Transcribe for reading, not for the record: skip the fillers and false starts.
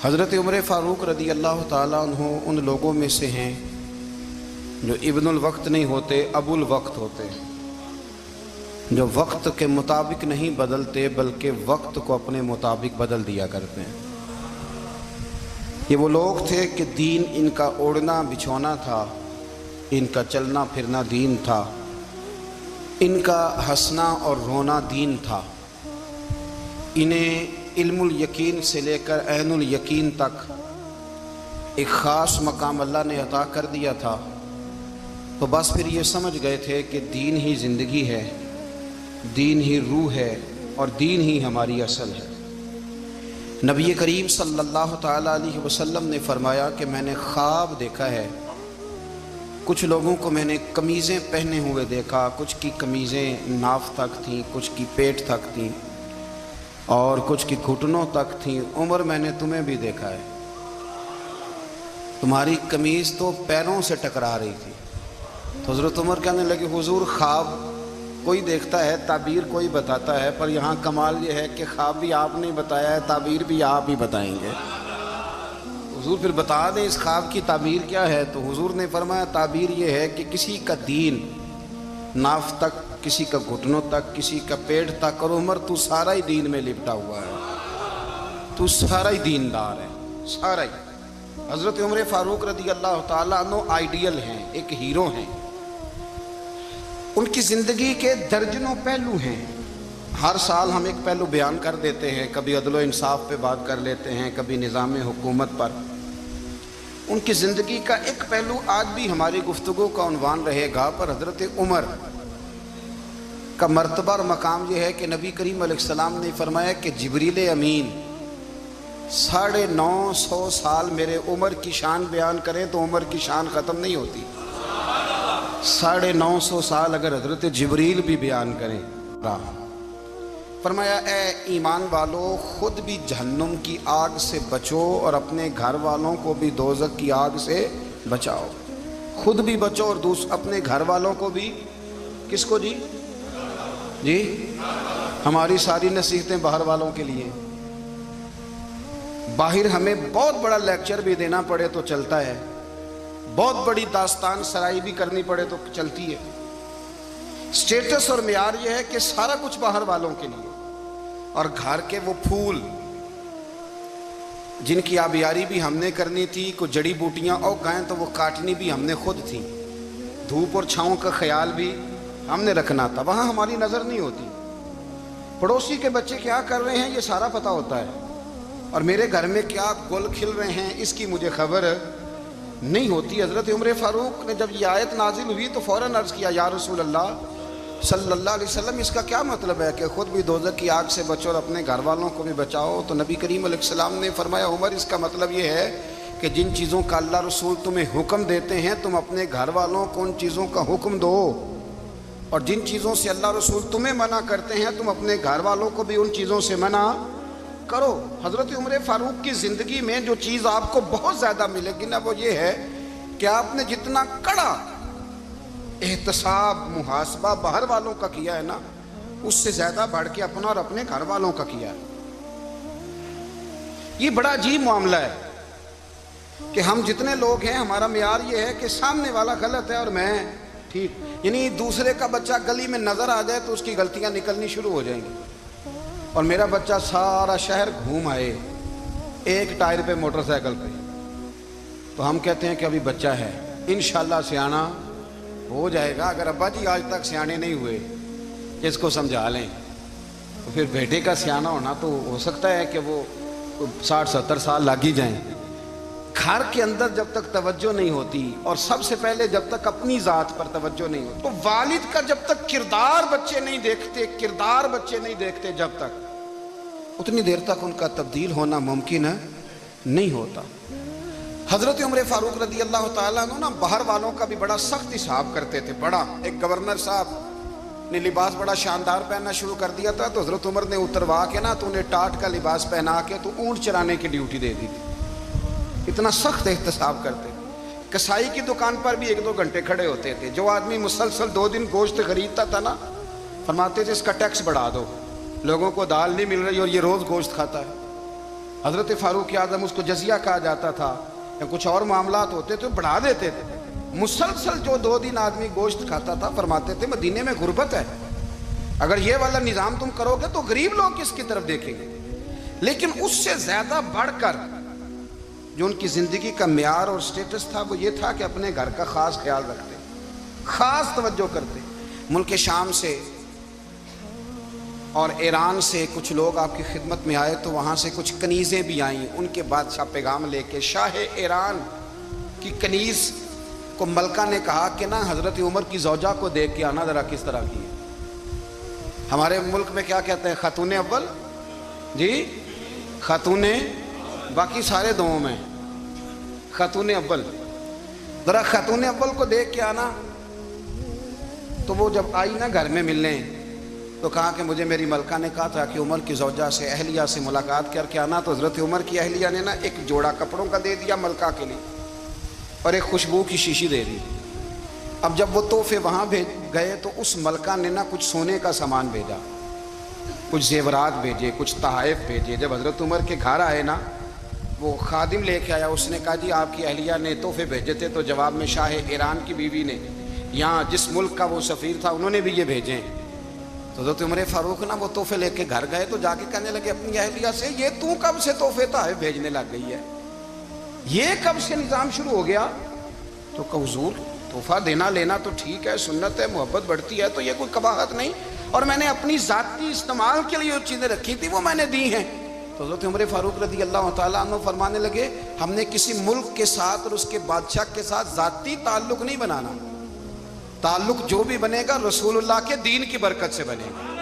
حضرت عمر فاروق رضی اللہ تعالیٰ عنہ ان لوگوں میں سے ہیں جو ابن الوقت نہیں ہوتے، ابو الوقت ہوتے ہیں، جو وقت کے مطابق نہیں بدلتے بلکہ وقت کو اپنے مطابق بدل دیا کرتے ہیں۔ یہ وہ لوگ تھے کہ دین ان کا اوڑھنا بچھونا تھا، ان کا چلنا پھرنا دین تھا، ان کا ہنسنا اور رونا دین تھا۔ انہیں علم الیقین سے لے کر عین الیقین تک ایک خاص مقام اللہ نے عطا کر دیا تھا، تو بس پھر یہ سمجھ گئے تھے کہ دین ہی زندگی ہے، دین ہی روح ہے اور دین ہی ہماری اصل ہے۔ نبی کریم صلی اللہ تعالیٰ علیہ وسلم نے فرمایا کہ میں نے خواب دیکھا ہے، کچھ لوگوں کو میں نے قمیضیں پہنے ہوئے دیکھا، کچھ کی قمیضیں ناف تک تھیں، کچھ کی پیٹ تک تھیں اور کچھ کی گھٹنوں تک تھیں۔ عمر میں نے تمہیں بھی دیکھا ہے، تمہاری قمیض تو پیروں سے ٹکرا رہی تھی۔ تو حضرت عمر کہنے لگے حضور خواب کوئی دیکھتا ہے، تعبیر کوئی بتاتا ہے، پر یہاں کمال یہ ہے کہ خواب بھی آپ نے بتایا ہے، تعبیر بھی آپ ہی بتائیں گے۔ حضور پھر بتا دیں اس خواب کی تعبیر کیا ہے؟ تو حضور نے فرمایا تعبیر یہ ہے کہ کسی کا دین ناف تک، کسی کا گھٹنوں تک، کسی کا پیٹ تک، اور عمر تو سارا ہی دین میں لپٹا ہوا ہے، تو سارا ہی دیندار ہے، سارا ہی۔ حضرت عمر فاروق رضی اللہ تعالیٰ عنہ آئیڈیل ہیں، ایک ہیرو ہیں۔ ان کی زندگی کے درجنوں پہلو ہیں، ہر سال ہم ایک پہلو بیان کر دیتے ہیں، کبھی عدل و انصاف پہ بات کر لیتے ہیں، کبھی نظام حکومت پر۔ ان کی زندگی کا ایک پہلو آج بھی ہماری گفتگو کا عنوان رہے گا، پر حضرت عمر کا مرتبہ اور مقام یہ ہے کہ نبی کریم علیہ السلام نے فرمایا کہ جبریل امین 950 سال میرے عمر کی شان بیان کریں تو عمر کی شان ختم نہیں ہوتی۔ 950 سال اگر حضرت جبریل بھی بیان کریں۔ فرمایا اے ایمان والو، خود بھی جہنم کی آگ سے بچو اور اپنے گھر والوں کو بھی دوزخ کی آگ سے بچاؤ۔ خود بھی بچو اور اپنے گھر والوں کو بھی۔ کس کو جی؟ جی ہماری ساری نصیحتیں باہر والوں کے لیے۔ باہر ہمیں بہت بڑا لیکچر بھی دینا پڑے تو چلتا ہے، بہت بڑی داستان سرائی بھی کرنی پڑے تو چلتی ہے۔ سٹیٹس اور معیار یہ ہے کہ سارا کچھ باہر والوں کے لیے، اور گھر کے وہ پھول جن کی آبیاری بھی ہم نے کرنی تھی، کوئی جڑی بوٹیاں اور گائیں تو وہ کاٹنی بھی ہم نے خود تھی، دھوپ اور چھاؤں کا خیال بھی ہم نے رکھنا تھا، وہاں ہماری نظر نہیں ہوتی۔ پڑوسی کے بچے کیا کر رہے ہیں یہ سارا پتہ ہوتا ہے، اور میرے گھر میں کیا گل کھل رہے ہیں اس کی مجھے خبر نہیں ہوتی۔ حضرت عمر فاروق نے جب یہ آیت نازل ہوئی تو فوراً عرض کیا یا رسول اللہ صلی اللہ علیہ وسلم، اس کا کیا مطلب ہے کہ خود بھی دوزخ کی آگ سے بچو اور اپنے گھر والوں کو بھی بچاؤ؟ تو نبی کریم علیہ السلام نے فرمایا عمر اس کا مطلب یہ ہے کہ جن چیزوں کا اللہ رسول تمہیں حکم دیتے ہیں تم اپنے گھر والوں کو ان چیزوں کا حکم دو، اور جن چیزوں سے اللہ رسول تمہیں منع کرتے ہیں تم اپنے گھر والوں کو بھی ان چیزوں سے منع کرو۔ حضرت عمر فاروق کی زندگی میں جو چیز آپ کو بہت زیادہ ملے گی نا، وہ یہ ہے کہ آپ نے جتنا کڑا احتساب محاسبہ باہر والوں کا کیا ہے نا، اس سے زیادہ بڑھ کے اپنا اور اپنے گھر والوں کا کیا ہے۔ یہ بڑا عجیب معاملہ ہے کہ ہم جتنے لوگ ہیں ہمارا معیار یہ ہے کہ سامنے والا غلط ہے اور میں ٹھیک، یعنی دوسرے کا بچہ گلی میں نظر آ جائے تو اس کی غلطیاں نکلنی شروع ہو جائیں گی، اور میرا بچہ سارا شہر گھوم آئے ایک ٹائر پہ موٹر سائیکل پہ، تو ہم کہتے ہیں کہ ابھی بچہ ہے، انشاءاللہ سیانا ہو جائے گا۔ اگر ابا جی آج تک سیانے نہیں ہوئے کہ اس کو سمجھا لیں، تو پھر بیٹے کا سیانا ہونا تو ہو سکتا ہے کہ وہ 60-70 سال لگ ہی جائیں۔ گھر کے اندر جب تک توجہ نہیں ہوتی، اور سب سے پہلے جب تک اپنی ذات پر توجہ نہیں ہوتی، تو والد کا جب تک کردار بچے نہیں دیکھتے جب تک، اتنی دیر تک ان کا تبدیل ہونا ممکن نہیں ہوتا۔ حضرت عمر فاروق رضی اللہ تعالیٰ عنہ نا باہر والوں کا بھی بڑا سخت حساب کرتے تھے۔ بڑا ایک گورنر صاحب نے لباس بڑا شاندار پہننا شروع کر دیا تھا، تو حضرت عمر نے اتروا کے نا تو انہیں ٹاٹ کا لباس پہنا کے تو اونٹ چرانے کی ڈیوٹی دے دی تھی۔ اتنا سخت احتساب کرتے تھے۔ کسائی کی دکان پر بھی 1-2 گھنٹے کھڑے ہوتے تھے۔ جو آدمی مسلسل 2 دن گوشت خریدتا تھا نا، فرماتے تھے اس کا ٹیکس بڑھا دو، لوگوں کو دال نہیں مل رہی اور یہ روز گوشت کھاتا ہے۔ حضرت فاروق اعظم اس کو جزیہ کہا جاتا تھا یا کچھ اور معاملات ہوتے تو بڑھا دیتے تھے. مسلسل جو 2 دن آدمی گوشت کھاتا تھا فرماتے تھے مدینے میں غربت ہے, اگر یہ والا نظام تم کرو گے تو غریب لوگ کس کی طرف دیکھیں گے. لیکن اس سے زیادہ بڑھ کر جو ان کی زندگی کا معیار اور سٹیٹس تھا وہ یہ تھا کہ اپنے گھر کا خاص خیال رکھتے, خاص توجہ کرتے. ملک شام سے اور ایران سے کچھ لوگ آپ کی خدمت میں آئے تو وہاں سے کچھ کنیزیں بھی آئیں. ان کے بادشاہ پیغام لے کے, شاہ ایران کی کنیز کو ملکہ نے کہا کہ نہ حضرت عمر کی زوجہ کو دیکھ کے آنا ذرا کس طرح کی ہے. ہمارے ملک میں کیا کہتے ہیں, خاتون اول, جی خاتون, باقی سارے دووں میں خاتون اول, ذرا خاتون اول کو دیکھ کے آنا. تو وہ جب آئی نا گھر میں ملنے تو کہا کہ مجھے میری ملکہ نے کہا تھا کہ عمر کی زوجہ سے, اہلیہ سے ملاقات کر کے آنا. تو حضرت عمر کی اہلیہ نے نا ایک جوڑا کپڑوں کا دے دیا ملکہ کے لیے اور ایک خوشبو کی شیشی دے دی. اب جب وہ تحفے وہاں بھیج گئے تو اس ملکہ نے نا کچھ سونے کا سامان بھیجا, کچھ زیورات بھیجے, کچھ تحائف بھیجے. جب حضرت عمر کے گھر آئے نا وہ خادم لے کے آیا, اس نے کہا جی آپ کی اہلیہ نے تحفے بھیجے تھے. تو جواب میں شاہ ایران کی بیوی نے, یہاں جس ملک کا وہ سفیر تھا انہوں نے بھی یہ بھیجے. تو حضرت عمر فاروق نا وہ تحفے لے کے گھر گئے تو جا کے کہنے لگے اپنی اہلیہ سے, یہ تو کب سے تحفے تحائف بھیجنے لگ گئی ہے, یہ کب سے نظام شروع ہو گیا؟ تو کہ حضور تحفہ دینا لینا تو ٹھیک ہے, سنت ہے, محبت بڑھتی ہے, تو یہ کوئی قباحت نہیں, اور میں نے اپنی ذاتی استعمال کے لیے جو چیزیں رکھی تھی وہ میں نے دی ہیں. تو حضرت عمر فاروق رضی اللہ تعالیٰ عنہ فرمانے لگے ہم نے کسی ملک کے ساتھ اور اس کے بادشاہ کے ساتھ ذاتی تعلق نہیں بنانا, تعلق جو بھی بنے گا رسول اللہ کے دین کی برکت سے بنے گا.